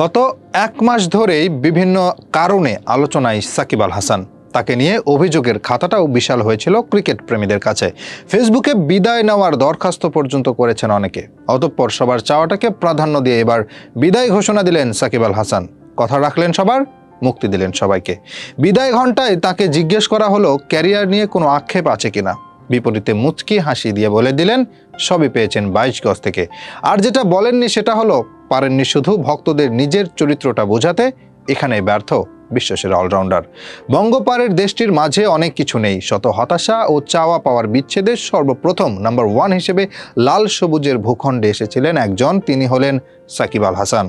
গত এক মাস ধরেই বিভিন্ন কারণে আলোচনায় সাকিব আল হাসান। তাকে নিয়ে অভিযোগের খাতাটাও বিশাল হয়েছিল ক্রিকেট প্রেমীদের কাছে। ফেসবুকে বিদায় নেওয়ার দরখাস্ত পর্যন্ত করেছেন অনেকে। অতঃপর সবার চাওয়াটাকে প্রাধান্য দিয়ে এবার বিদায় ঘোষণা দিলেন সাকিব আল হাসান। কথা রাখলেন সবার, মুক্তি দিলেন সবাইকে। বিদায় ঘণ্টায় তাকে জিজ্ঞেস করা হলো ক্যারিয়ার নিয়ে কোনো আক্ষেপ আছে কিনা। বিপরীতে মুচকি হাসি দিয়ে বলে দিলেন সবই পেয়েছেন 22 গজ থেকে। আর যেটা বলেননি সেটা হলো পারেননি শুধু ভক্তদের নিজের চরিত্রটা বোঝাতে। এখানে ব্যর্থ বিশ্বসেরা অলরাউন্ডার। বঙ্গপারের দেশটির মাঝে অনেক কিছু নেই, শত হতাশা ও চাওয়া পাওয়ার বিচ্ছেদে সর্বপ্রথম নাম্বার 1 হিসেবে লাল সবুজের ভূখণ্ডে এসেছিলেন একজন, তিনি হলেন সাকিব আল হাসান।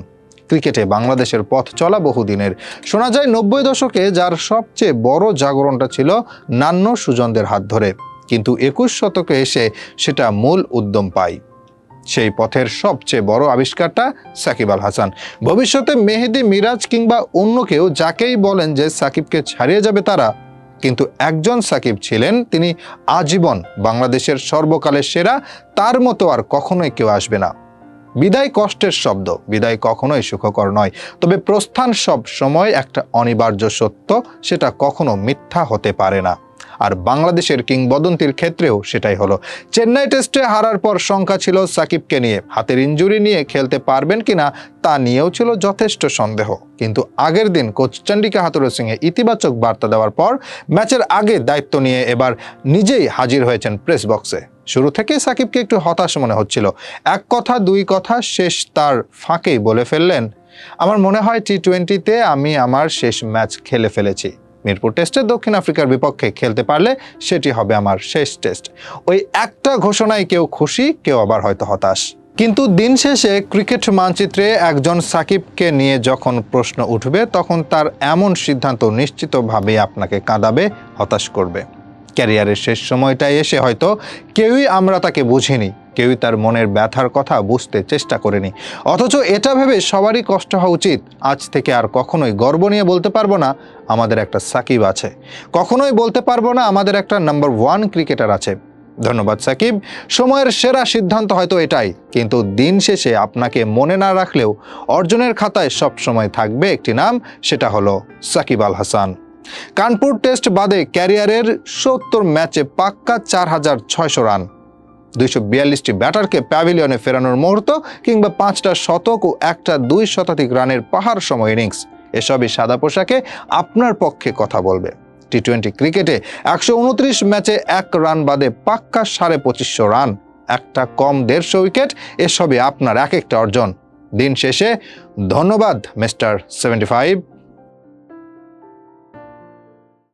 ক্রিকেটে বাংলাদেশের পথ চলা বহুদিনের। শোনা যায় 90 দশকে যার সবচেয়ে বড় জাগরণটা ছিল নান্য সুজনদের হাত ধরে, কিন্তু 21 শতকে এসে সেটা মূল উদ্যম পায়। সেই পথের সবচেয়ে বড় আবিষ্কারটা সাকিব আল হাসান। ভবিষ্যতে মেহেদী, মিরাজ কিংবা অন্য কেউ যাকেই বলেন যে সাকিবকে ছাড়িয়ে যাবে তারা, কিন্তু একজন সাকিব ছিলেন, তিনি আজীবন বাংলাদেশের সর্বকালের সেরা। তার মতো আর কখনোই কেউ আসবে না। বিদায় কষ্টের শব্দ, বিদায় কখনোই সুখকর নয়, তবে প্রস্থান সব সময় একটা অনিবার্য সত্য, সেটা কখনো মিথ্যা হতে পারে না। আর বাংলাদেশের কিংবদন্তির ক্ষেত্রেও সেটাই হলো। চেন্নাই টেস্টে হারার পর শঙ্কা ছিল সাকিবকে নিয়ে। হাতের ইনজুরি নিয়ে খেলতে পারবেন কিনা তা নিয়েও ছিল যথেষ্ট সন্দেহ। কিন্তু আগের দিন কোচ চন্ডিকা হাথুরুসিংহে সিংহে ইতিবাচক বার্তা দেওয়ার পর ম্যাচের আগে দায়িত্ব নিয়ে এবার নিজেই হাজির হয়েছেন প্রেস বক্সে। শুরু থেকে সাকিবকে একটু হতাশ মনে হচ্ছিল। এক কথা দুই কথা শেষ তার ফাঁকেই বলে ফেললেন, আমার মনে হয় টি-20তে আমি আমার শেষ ম্যাচ খেলে ফেলেছি। মিরপুর টেস্টে দক্ষিণ আফ্রিকার বিপক্ষে খেলতে পারলে সেটি হবে আমার শেষ টেস্ট। ওই একটা ঘোষণায় কেউ খুশি, কেউ আবার হয়তো হতাশ। কিন্তু দিন শেষে ক্রিকেট মানচিত্রে একজন সাকিবকে নিয়ে যখন প্রশ্ন উঠবে, তখন তার এমন সিদ্ধান্ত নিশ্চিতভাবেই আপনাকে কাঁদাবে, হতাশ করবে। ক্যারিয়ারের শেষ সময়টায় এসে হয়তো কেউই আমরা তাকে বুঝিনি, কেউই তার মনের ব্যথার কথা বুঝতে চেষ্টা করেনি। অথচ এটা ভেবে সবারই কষ্ট হওয়া উচিত, আজ থেকে আর কখনোই গর্ব নিয়ে বলতে পারবো না আমাদের একটা সাকিব আছে, কখনোই বলতে পারবো না আমাদের একটা নাম্বার 1 ক্রিকেটার আছে। ধন্যবাদ সাকিব, সময়ের সেরা সিদ্ধান্ত হয়তো এটাই, কিন্তু দিন শেষে আপনাকে মনে না রাখলেও অর্জনের খাতায় সব সময় থাকবে একটি নাম, সেটা হলো সাকিব আল হাসান। কানপুর টেস্ট বাদে ক্যারিয়ারের 70 ম্যাচে পাক্কা 4600 রান, 242টি ব্যাটারকে প্যাভিলিয়নে ফেরানোর মুহূর্ত, কিংবা 5টা শতক ও একটা 2 শতাধিক রানের পাহাড় সম ইনিংস, এসবই সাদা পোশাকে আপনার পক্ষে কথা বলবে। টি-20 ক্রিকেটে 129 ম্যাচে 1 রান বাদে পাক্কা 2550 রান, একটা কম 150 উইকেট, এসবই আপনার এক একটা অর্জন। দিন শেষে ধন্যবাদ মিস্টার 75।